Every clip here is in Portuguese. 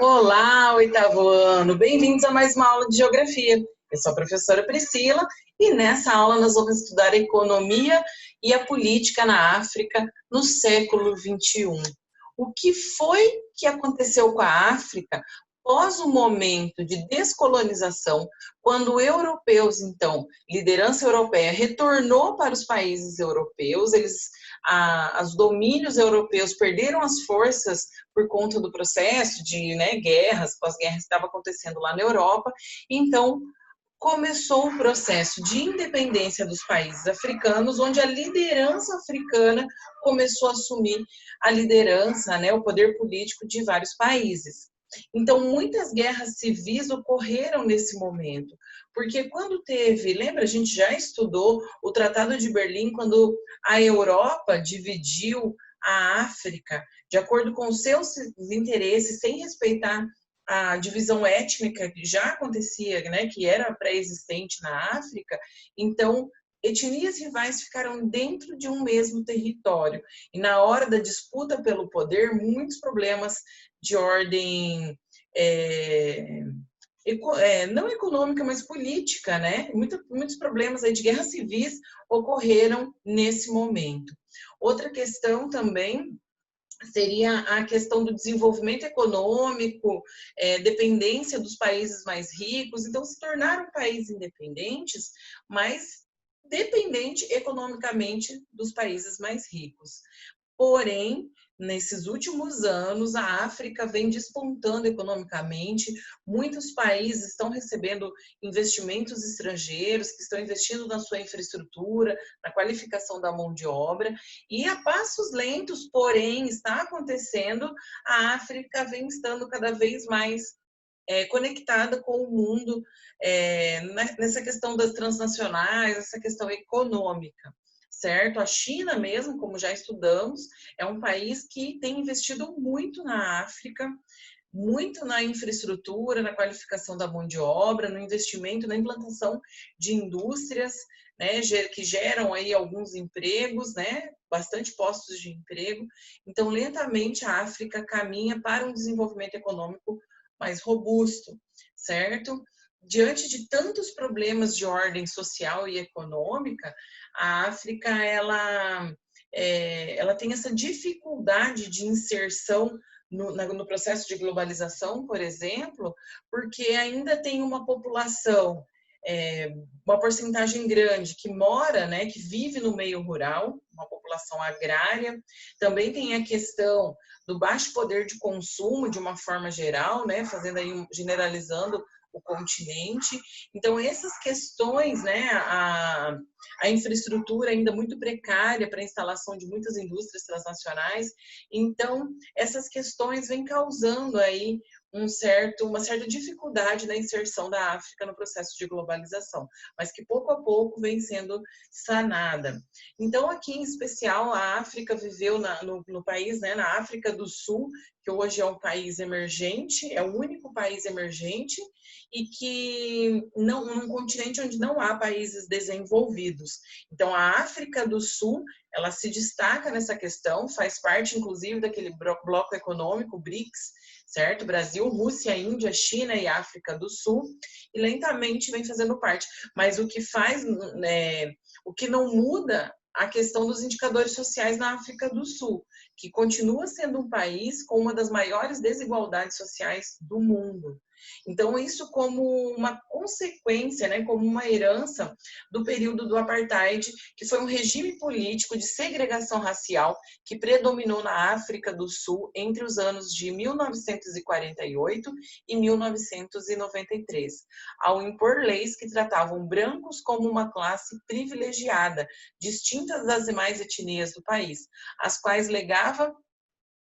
Olá, oitavo ano! Bem-vindos a mais uma aula de Geografia. Eu sou a professora Priscila e nessa aula nós vamos estudar a economia e a política na África no século XXI. O que foi que aconteceu com a África após o momento de descolonização, quando europeus, então, liderança europeia, retornou para os países europeus, os domínios europeus perderam as forças por conta do processo de guerras, pós-guerra que estava acontecendo lá na Europa. Então, começou o processo de independência dos países africanos, onde a liderança africana começou a assumir a liderança, o poder político de vários países. Então, muitas guerras civis ocorreram nesse momento, porque quando lembra, a gente já estudou o Tratado de Berlim, quando a Europa dividiu a África de acordo com os seus interesses, sem respeitar a divisão étnica que já acontecia, que era pré-existente na África. Então, etnias rivais ficaram dentro de um mesmo território. E na hora da disputa pelo poder, muitos problemas de ordem não econômica, mas política, muitos problemas aí de guerras civis ocorreram nesse momento. Outra questão também seria a questão do desenvolvimento econômico, dependência dos países mais ricos. Então, se tornaram países independentes, mas dependente economicamente dos países mais ricos. Porém, nesses últimos anos, a África vem despontando economicamente, muitos países estão recebendo investimentos estrangeiros, que estão investindo na sua infraestrutura, na qualificação da mão de obra, e a passos lentos, porém, está acontecendo, a África vem estando cada vez mais conectada com o mundo, nessa questão das transnacionais, essa questão econômica. Certo? A China mesmo, como já estudamos, é um país que tem investido muito na África, muito na infraestrutura, na qualificação da mão de obra, no investimento, na implantação de indústrias, que geram aí alguns empregos, bastante postos de emprego. Então, lentamente, a África caminha para um desenvolvimento econômico mais robusto, certo? Diante de tantos problemas de ordem social e econômica, a África ela tem essa dificuldade de inserção no processo de globalização, por exemplo, porque ainda tem uma população, uma porcentagem grande que mora, que vive no meio rural, uma população agrária. Também tem a questão do baixo poder de consumo, de uma forma geral, fazendo aí, generalizando o continente. Então, essas questões, a infraestrutura ainda muito precária para a instalação de muitas indústrias transnacionais. Então, essas questões vêm causando aí uma certa dificuldade na inserção da África no processo de globalização, mas que pouco a pouco vem sendo sanada. Então, aqui em especial, a África viveu no país, na África do Sul, que hoje é um país emergente, é o único país emergente, e que num continente onde não há países desenvolvidos. Então, a África do Sul, ela se destaca nessa questão, faz parte, inclusive, daquele bloco econômico, BRICS, certo? Brasil, Rússia, Índia, China e África do Sul, e lentamente vem fazendo parte. Mas o que não muda a questão dos indicadores sociais na África do Sul, que continua sendo um país com uma das maiores desigualdades sociais do mundo. Então, isso como uma consequência, como uma herança do período do apartheid, que foi um regime político de segregação racial que predominou na África do Sul entre os anos de 1948 e 1993, ao impor leis que tratavam brancos como uma classe privilegiada, distintas das demais etnias do país, as quais legava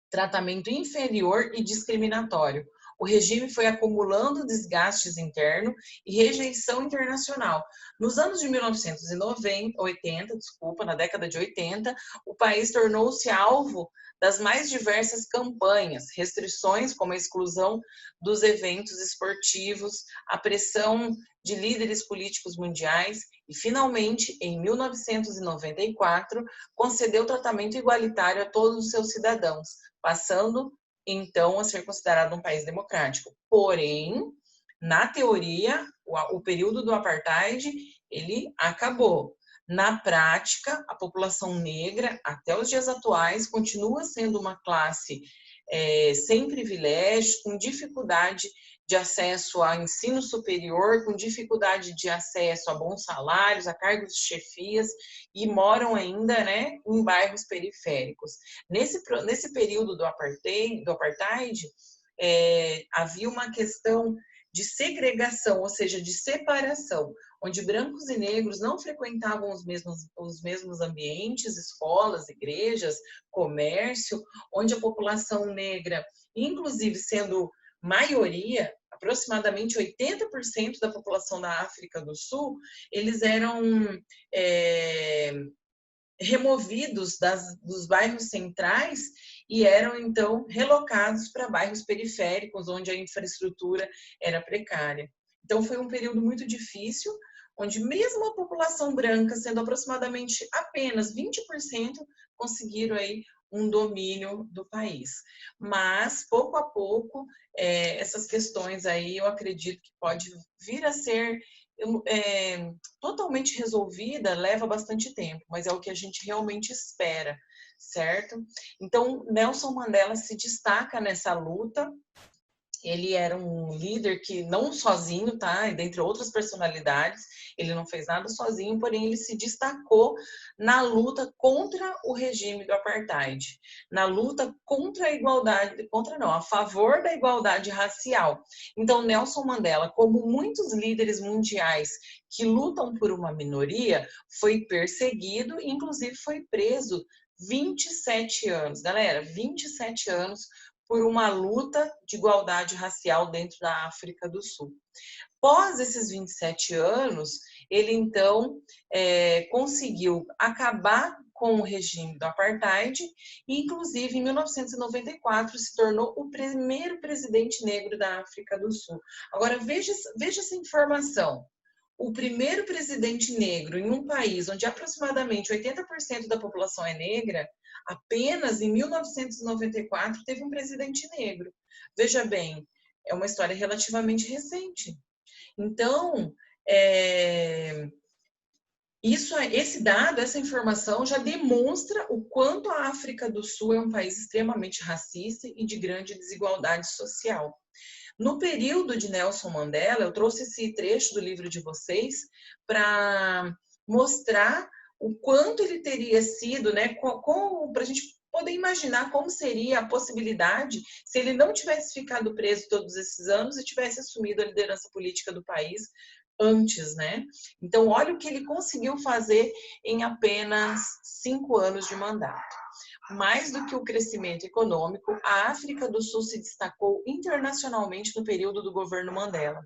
tratamento inferior e discriminatório. O regime foi acumulando desgastes internos e rejeição internacional. Nos anos de 1980, na década de 80, o país tornou-se alvo das mais diversas campanhas, restrições como a exclusão dos eventos esportivos, a pressão de líderes políticos mundiais e, finalmente, em 1994, concedeu tratamento igualitário a todos os seus cidadãos, passando então a ser considerado um país democrático. Porém, na teoria, o período do apartheid, ele acabou. Na prática, a população negra, até os dias atuais, continua sendo uma classe sem privilégios, com dificuldade de acesso a ensino superior, com dificuldade de acesso a bons salários, a cargos de chefias, e moram ainda, né, em bairros periféricos. Nesse período do apartheid havia uma questão de segregação, ou seja, de separação, onde brancos e negros não frequentavam os mesmos ambientes, escolas, igrejas, comércio, onde a população negra, inclusive sendo maioria, aproximadamente 80% da população da África do Sul, eles eram removidos dos bairros centrais e eram, então, relocados para bairros periféricos, onde a infraestrutura era precária. Então, foi um período muito difícil, onde mesmo a população branca, sendo aproximadamente apenas 20%, conseguiram aí um domínio do país. Mas, pouco a pouco, essas questões aí, eu acredito que pode vir a ser totalmente resolvida, leva bastante tempo, mas é o que a gente realmente espera, certo? Então, Nelson Mandela se destaca nessa luta. Ele era um líder que não sozinho, tá? Dentre outras personalidades, ele não fez nada sozinho, porém ele se destacou na luta contra o regime do apartheid, na luta contra a igualdade, a favor da igualdade racial. Então, Nelson Mandela, como muitos líderes mundiais que lutam por uma minoria, foi perseguido e inclusive foi preso 27 anos, galera, 27 anos por uma luta de igualdade racial dentro da África do Sul. Após esses 27 anos, ele então conseguiu acabar com o regime do apartheid e, inclusive, em 1994, se tornou o primeiro presidente negro da África do Sul. Agora, veja essa informação. O primeiro presidente negro em um país onde aproximadamente 80% da população é negra, apenas em 1994 teve um presidente negro. Veja bem, é uma história relativamente recente. Então, esse dado, essa informação já demonstra o quanto a África do Sul é um país extremamente racista e de grande desigualdade social. No período de Nelson Mandela, eu trouxe esse trecho do livro de vocês para mostrar o quanto ele teria sido, né, para a gente poder imaginar como seria a possibilidade se ele não tivesse ficado preso todos esses anos e tivesse assumido a liderança política do país antes, né? Então, olha o que ele conseguiu fazer em apenas 5 anos de mandato. Mais do que o crescimento econômico, a África do Sul se destacou internacionalmente no período do governo Mandela,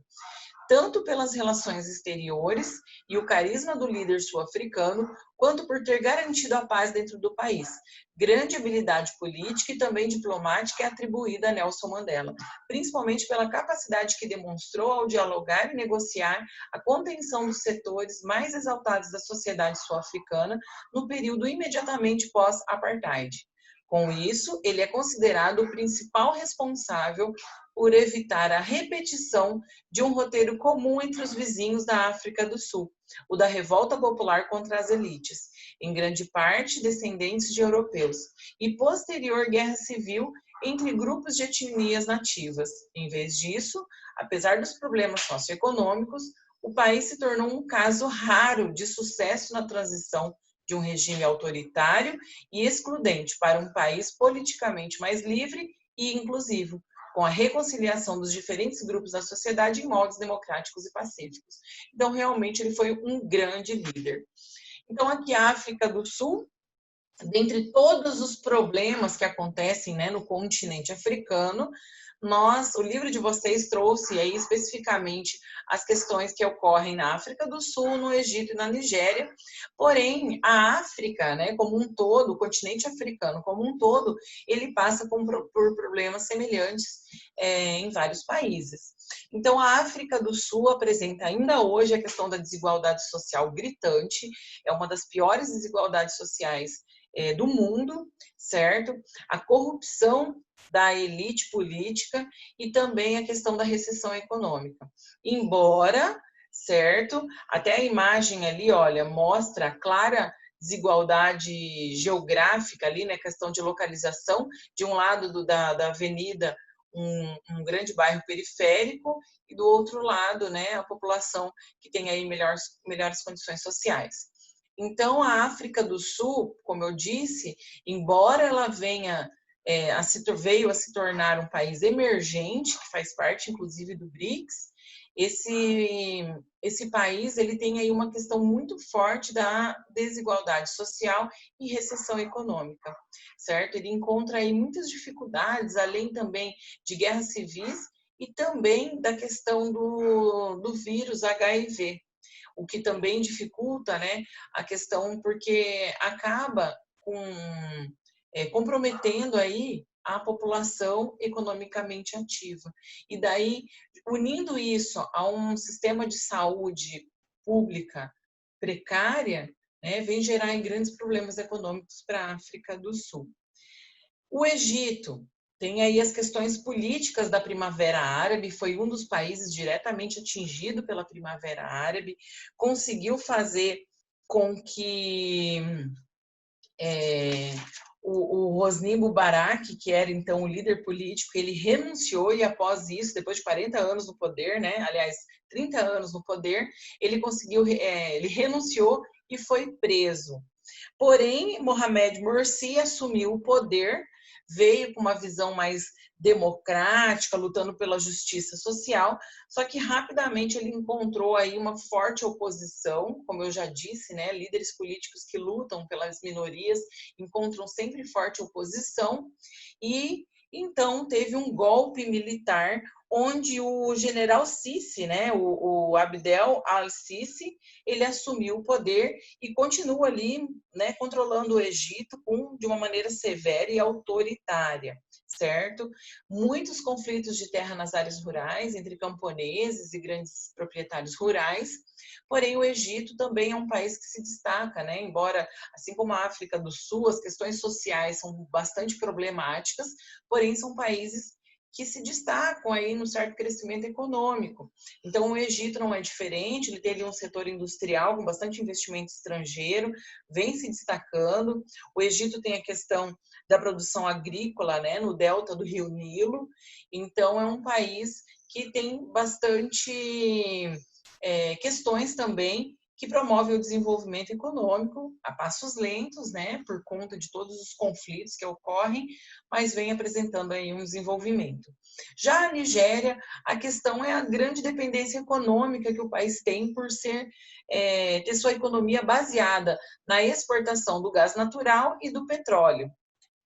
tanto pelas relações exteriores e o carisma do líder sul-africano, quanto por ter garantido a paz dentro do país. Grande habilidade política e também diplomática é atribuída a Nelson Mandela, principalmente pela capacidade que demonstrou ao dialogar e negociar a contenção dos setores mais exaltados da sociedade sul-africana no período imediatamente pós-apartheid. Com isso, ele é considerado o principal responsável por evitar a repetição de um roteiro comum entre os vizinhos da África do Sul, o da revolta popular contra as elites, em grande parte descendentes de europeus, e posterior guerra civil entre grupos de etnias nativas. Em vez disso, apesar dos problemas socioeconômicos, o país se tornou um caso raro de sucesso na transição de um regime autoritário e excludente para um país politicamente mais livre e inclusivo, com a reconciliação dos diferentes grupos da sociedade em moldes democráticos e pacíficos. Então, realmente, ele foi um grande líder. Então, aqui a África do Sul, dentre todos os problemas que acontecem, né, no continente africano, o livro de vocês trouxe aí especificamente as questões que ocorrem na África do Sul, no Egito e na Nigéria. Porém, a África, né, como um todo, o continente africano como um todo, ele passa por problemas semelhantes em vários países. Então, a África do Sul apresenta ainda hoje a questão da desigualdade social gritante, é uma das piores desigualdades sociais do mundo, certo? A corrupção da elite política e também a questão da recessão econômica. Embora, certo, até a imagem ali, olha, mostra a clara desigualdade geográfica ali, né, questão de localização, de um lado da avenida, um grande bairro periférico, e do outro lado, né, a população que tem aí melhores condições sociais. Então, a África do Sul, como eu disse, embora ela veio a se tornar um país emergente, que faz parte, inclusive, do BRICS, esse país ele tem aí uma questão muito forte da desigualdade social e recessão econômica, certo? Ele encontra aí muitas dificuldades, além também de guerras civis e também da questão do vírus HIV, o que também dificulta, né, a questão, porque acaba comprometendo aí a população economicamente ativa. E daí, unindo isso a um sistema de saúde pública precária, né, vem gerar grandes problemas econômicos para a África do Sul. O Egito tem aí as questões políticas da Primavera Árabe, foi um dos países diretamente atingido pela Primavera Árabe, conseguiu fazer com que o Hosni Mubarak, que era então o líder político, ele renunciou e após isso, depois de 40 anos no poder, né, aliás, 30 anos no poder, ele renunciou e foi preso. Porém, Mohamed Morsi assumiu o poder, veio com uma visão mais democrática, lutando pela justiça social, só que rapidamente ele encontrou aí uma forte oposição, como eu já disse, né, líderes políticos que lutam pelas minorias encontram sempre forte oposição, e então teve um golpe militar onde o general Sisi, né, o Abdel al-Sisi, ele assumiu o poder e continua ali, né, controlando o Egito de uma maneira severa e autoritária, certo? Muitos conflitos de terra nas áreas rurais, entre camponeses e grandes proprietários rurais, porém o Egito também é um país que se destaca, né? Embora, assim como a África do Sul, as questões sociais são bastante problemáticas, porém são países que se destacam aí no certo crescimento econômico. Então, o Egito não é diferente, ele tem um setor industrial com bastante investimento estrangeiro, vem se destacando. O Egito tem a questão da produção agrícola, né, no delta do Rio Nilo. Então, é um país que tem bastante questões também que promovem o desenvolvimento econômico a passos lentos, né, por conta de todos os conflitos que ocorrem, mas vem apresentando aí um desenvolvimento. Já a Nigéria, a questão é a grande dependência econômica que o país tem por ter sua economia baseada na exportação do gás natural e do petróleo.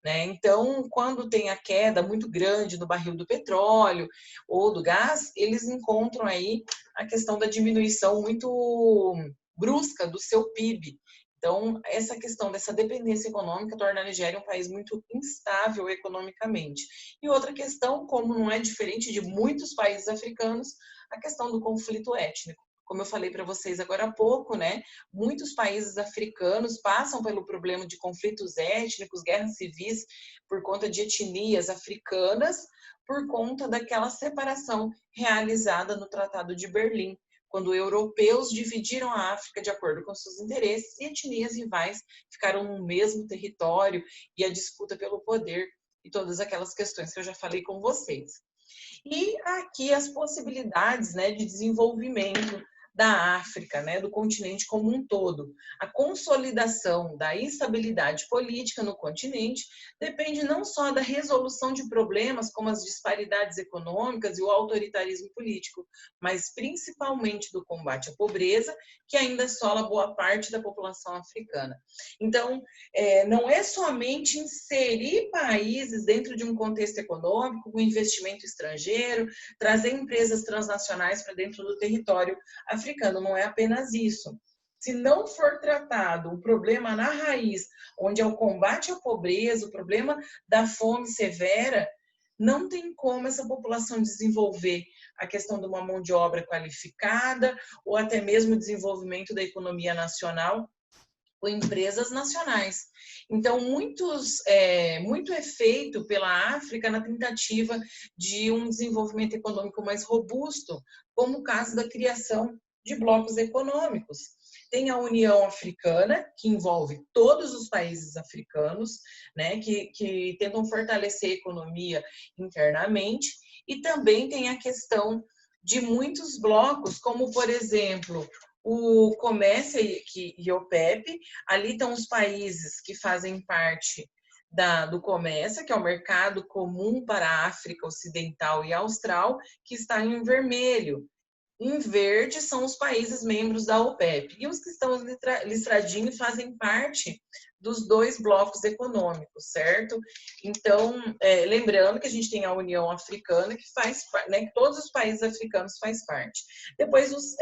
Né? Então, quando tem a queda muito grande no barril do petróleo ou do gás, eles encontram aí a questão da diminuição muito brusca do seu PIB. Então, essa questão dessa dependência econômica torna a Nigéria um país muito instável economicamente. E outra questão, como não é diferente de muitos países africanos, a questão do conflito étnico. Como eu falei para vocês agora há pouco, né? Muitos países africanos passam pelo problema de conflitos étnicos, guerras civis, por conta de etnias africanas, por conta daquela separação realizada no Tratado de Berlim, quando europeus dividiram a África de acordo com seus interesses e etnias rivais ficaram no mesmo território e a disputa pelo poder e todas aquelas questões que eu já falei com vocês. E aqui as possibilidades, né, de desenvolvimento da África, né, do continente como um todo. A consolidação da estabilidade política no continente depende não só da resolução de problemas como as disparidades econômicas e o autoritarismo político, mas principalmente do combate à pobreza, que ainda assola boa parte da população africana. Então, não é somente inserir países dentro de um contexto econômico, com investimento estrangeiro, trazer empresas transnacionais para dentro do território africano, não é apenas isso. Se não for tratado o problema na raiz, onde é o combate à pobreza, o problema da fome severa, não tem como essa população desenvolver a questão de uma mão de obra qualificada ou até mesmo o desenvolvimento da economia nacional, com empresas nacionais. Então, muito é feito pela África na tentativa de um desenvolvimento econômico mais robusto, como o caso da criação de blocos econômicos. Tem a União Africana, que envolve todos os países africanos, né, que tentam fortalecer a economia internamente, e também tem a questão de muitos blocos, como, por exemplo, o COMESA e o OPEP. Ali estão os países que fazem parte do COMESA, que é o Mercado Comum para a África Ocidental e Austral, que está em vermelho. Em verde são os países membros da OPEP. E os que estão listradinhos fazem parte dos dois blocos econômicos, certo? Então, lembrando que a gente tem a União Africana, que faz, né, que todos os países africanos fazem parte. Depois, os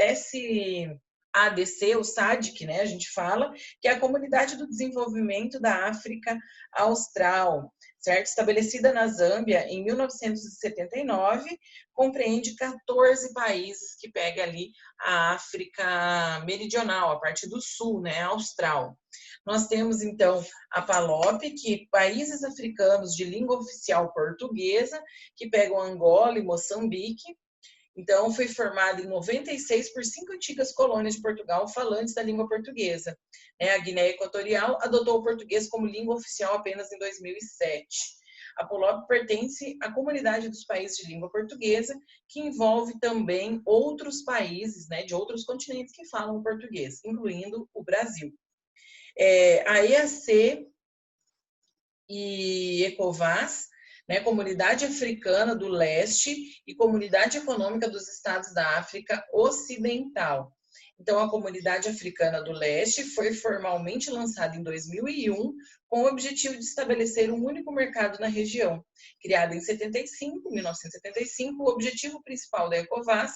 SADC, o SADC, né, a gente fala, que é a Comunidade do Desenvolvimento da África Austral, certo? Estabelecida na Zâmbia em 1979, compreende 14 países que pega ali a África Meridional, a parte do sul, né, austral. Nós temos, então, a PALOP, que países africanos de língua oficial portuguesa, que pegam Angola e Moçambique. Então, foi formada em 96 por 5 antigas colônias de Portugal falantes da língua portuguesa. A Guiné Equatorial adotou o português como língua oficial apenas em 2007. A PALOP pertence à comunidade dos países de língua portuguesa, que envolve também outros países, né, de outros continentes que falam português, incluindo o Brasil. A EAC e ECOWAS, né, Comunidade Africana do Leste e Comunidade Econômica dos Estados da África Ocidental. Então, a Comunidade Africana do Leste foi formalmente lançada em 2001 com o objetivo de estabelecer um único mercado na região. Criada em 1975, o objetivo principal da ECOWAS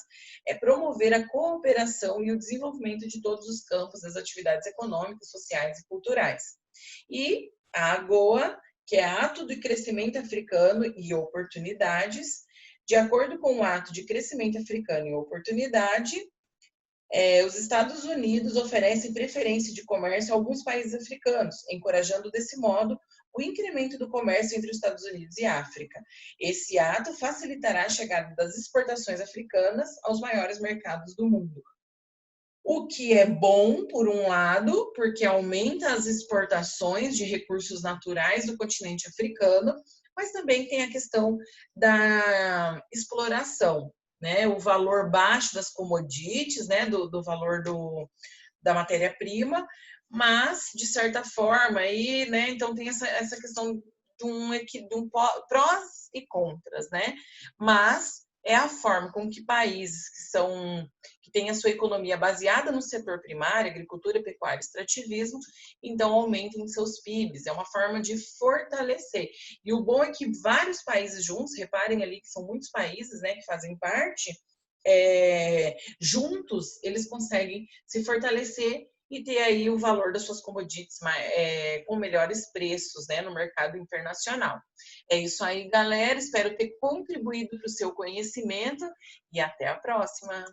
é promover a cooperação e o desenvolvimento de todos os campos das atividades econômicas, sociais e culturais. E a AGOA, que é Ato de Crescimento Africano e Oportunidades. De acordo com o Ato de Crescimento Africano e Oportunidade, os Estados Unidos oferecem preferência de comércio a alguns países africanos, encorajando desse modo o incremento do comércio entre os Estados Unidos e a África. Esse ato facilitará a chegada das exportações africanas aos maiores mercados do mundo. O que é bom, por um lado, porque aumenta as exportações de recursos naturais do continente africano, mas também tem a questão da exploração, né? O valor baixo das commodities, né? do valor da matéria-prima, mas, de certa forma, aí, né? Então tem essa questão de um prós e contras, né? Mas é a forma com que países que têm a sua economia baseada no setor primário, agricultura, pecuária, extrativismo, então aumentem seus PIBs. É uma forma de fortalecer. E o bom é que vários países juntos, reparem ali que são muitos países, né, que fazem parte, juntos eles conseguem se fortalecer e ter aí o valor das suas commodities com melhores preços, né, no mercado internacional. É isso aí, galera. Espero ter contribuído para o seu conhecimento e até a próxima.